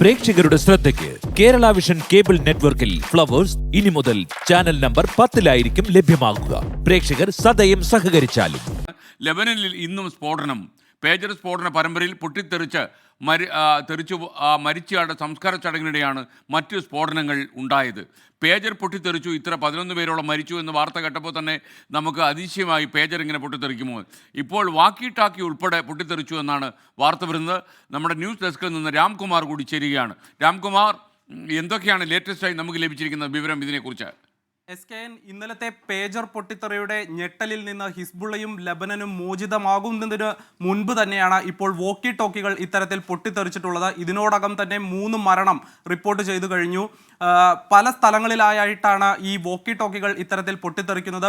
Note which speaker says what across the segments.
Speaker 1: പ്രേക്ഷകരുടെ ശ്രദ്ധയ്ക്ക് Kerala vision cable നെറ്റ്വർക്കിൽ ഫ്ലവേഴ്സ് ഇനി മുതൽ ചാനൽ നമ്പർ 10-ലായിരിക്കും ലഭ്യമാകുക. പ്രേക്ഷകർ സദയം സഹകരിച്ചാലും.
Speaker 2: ലെബനനിൽ ഇന്നും സ്ഫോടനം. പേജർ സ്ഫോടന പരമ്പരയിൽ പൊട്ടിത്തെറിച്ച് മരിച്ചയാളുടെ സംസ്കാര ചടങ്ങിനിടെയാണ് മറ്റ് സ്ഫോടനങ്ങൾ ഉണ്ടായത്. പേജർ പൊട്ടിത്തെറിച്ചു, ഇത്ര 11 പേരോളം മരിച്ചു എന്ന വാർത്ത കേട്ടപ്പോൾ തന്നെ നമുക്ക് അതിശയമായി. പേജർ ഇങ്ങനെ പൊട്ടിത്തെറിക്കുമോ? ഇപ്പോൾ വാക്കി ടാക്കി ഉൾപ്പെടെ പൊട്ടിത്തെറിച്ചു എന്നാണ് വാർത്ത വരുന്നത്. നമ്മുടെ ന്യൂസ് ഡെസ്കിൽ നിന്ന് രാംകുമാർ കൂടി ചേരുകയാണ്. രാംകുമാർ, എന്തൊക്കെയാണ് ലേറ്റസ്റ്റായി നമുക്ക് ലഭിച്ചിരിക്കുന്ന വിവരം ഇതിനെക്കുറിച്ച്?
Speaker 3: SKN ഇന്നലത്തെ പേജർ പൊട്ടിത്തെറിയുടെ ഞെട്ടലിൽ നിന്ന് ഹിസ്ബുള്ളയും ലബനനും മോചിതമാകുന്നതിന് മുൻപ് തന്നെയാണ് ഇപ്പോൾ വോക്കി ടോക്കികൾ ഇത്തരത്തിൽ പൊട്ടിത്തെറിച്ചിട്ടുള്ളത്. ഇതിനോടകം തന്നെ 3 മരണം റിപ്പോർട്ട് ചെയ്തു കഴിഞ്ഞു. പല സ്ഥലങ്ങളിലായിട്ടാണ് ഈ വോക്കി ടോക്കികൾ ഇത്തരത്തിൽ പൊട്ടിത്തെറിക്കുന്നത്.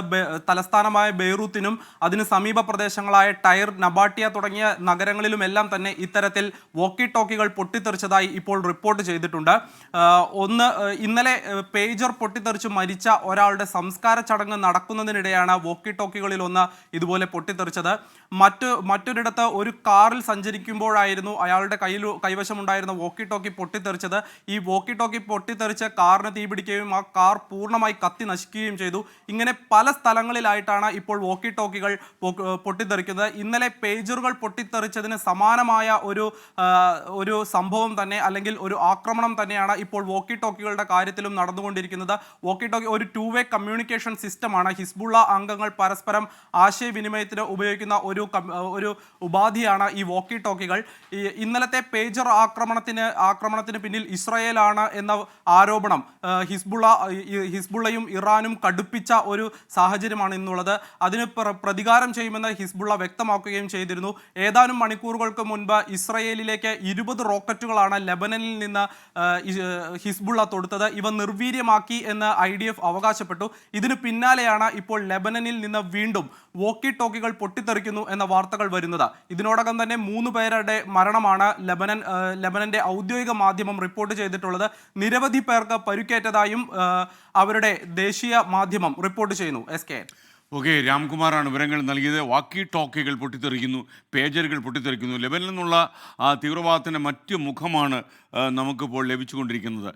Speaker 3: തലസ്ഥാനമായ ബെയ്റൂത്തിനും അതിന് സമീപ പ്രദേശങ്ങളായ ടൈർ, നബാട്ടിയ തുടങ്ങിയ നഗരങ്ങളിലുമെല്ലാം തന്നെ ഇത്തരത്തിൽ വോക്കി ടോക്കികൾ പൊട്ടിത്തെറിച്ചതായി ഇപ്പോൾ റിപ്പോർട്ട് ചെയ്തിട്ടുണ്ട്. ഇന്നലെ പേജർ പൊട്ടിത്തെറിച്ച് മരിച്ച ഒരാളുടെ സംസ്കാര ചടങ്ങ് നടക്കുന്നതിനിടെയാണ് വോക്കി ടോക്കികളിൽ ഒന്ന് ഇതുപോലെ പൊട്ടിത്തെറിച്ചത്. മറ്റൊരിടത്ത് ഒരു കാറിൽ സഞ്ചരിക്കുമ്പോഴായിരുന്നു അയാളുടെ കൈവശമുണ്ടായിരുന്ന വോക്കി ടോക്കി പൊട്ടിത്തെറിച്ചത്. ഈ വോക്കി ടോക്കി പൊട്ടിത്തെറിച്ച് കാറിന് തീപിടിക്കുകയും ആ കാർ പൂർണ്ണമായി കത്തി നശിക്കുകയും ചെയ്തു. ഇങ്ങനെ പല സ്ഥലങ്ങളിലായിട്ടാണ് ഇപ്പോൾ വോക്കി ടോക്കികൾ പൊട്ടിത്തെറിക്കുന്നത്. ഇന്നലെ പേജറുകൾ പൊട്ടിത്തെറിച്ചതിന് സമാനമായ ഒരു സംഭവം തന്നെ, അല്ലെങ്കിൽ ഒരു ആക്രമണം തന്നെയാണ് ഇപ്പോൾ വോക്കി ടോക്കികളുടെ കാര്യത്തിലും നടന്നുകൊണ്ടിരിക്കുന്നത്. വോക്കി ടോക്കി ഒരു 2-വേ കമ്മ്യൂണിക്കേഷൻ സിസ്റ്റമാണ്. ഹിസ്ബുള്ള അംഗങ്ങൾ പരസ്പരം ആശയവിനിമയത്തിന് ഉപയോഗിക്കുന്ന ഒരു ഉപാധിയാണ് ഈ വോക്കി ടോക്കികൾ. ഇന്നലത്തെ പേജർ ആക്രമണത്തിന് പിന്നിൽ ഇസ്രായേലാണ് എന്ന ആരോപണം ഹിസ്ബുള്ളയും ഇറാനും കടുപ്പിച്ച ഒരു സാഹചര്യമാണ് ഇന്നുള്ളത്. അതിന് പ്രതികാരം ചെയ്യുമെന്ന് ഹിസ്ബുള്ള വ്യക്തമാക്കുകയും ചെയ്തിരുന്നു. ഏതാനും മണിക്കൂറുകൾക്ക് മുൻപ് ഇസ്രായേലിലേക്ക് 20 റോക്കറ്റുകളാണ് ലെബനനിൽ നിന്ന് ഹിസ്ബുള്ള തൊടുത്തത്. ഇവ നിർവീര്യമാക്കി എന്ന് IDF അവകാശപ്പെട്ടു. ഇതിന് പിന്നാലെയാണ് ഇപ്പോൾ ലെബനനിൽ നിന്ന് വീണ്ടും വോക്കി ടോക്കികൾ പൊട്ടിത്തെറിക്കുന്നു എന്ന വാർത്തകൾ വരുന്നത്. ഇതിനോടകം തന്നെ 3 പേരുടെ മരണമാണ് ലെബനന്റെ ഔദ്യോഗിക മാധ്യമം റിപ്പോർട്ട് ചെയ്തിട്ടുള്ളത്. നിരവധി പേർക്ക് പരുക്കേറ്റതായും അവരുടെ ദേശീയ മാധ്യമം റിപ്പോർട്ട് ചെയ്യുന്നു. SKN.
Speaker 2: ഓക്കെ, രാംകുമാറാണ് വിവരങ്ങൾ നൽകിയത്. വാക്കി ടോക്കികൾ പൊട്ടിത്തെറിക്കുന്നു, പേജറുകൾ പൊട്ടിത്തെറിക്കുന്നു. ലെബനിൽ നിന്നുള്ള തീവ്രവാദത്തിൻ്റെ മറ്റു മുഖമാണ് നമുക്കിപ്പോൾ ലഭിച്ചുകൊണ്ടിരിക്കുന്നത്.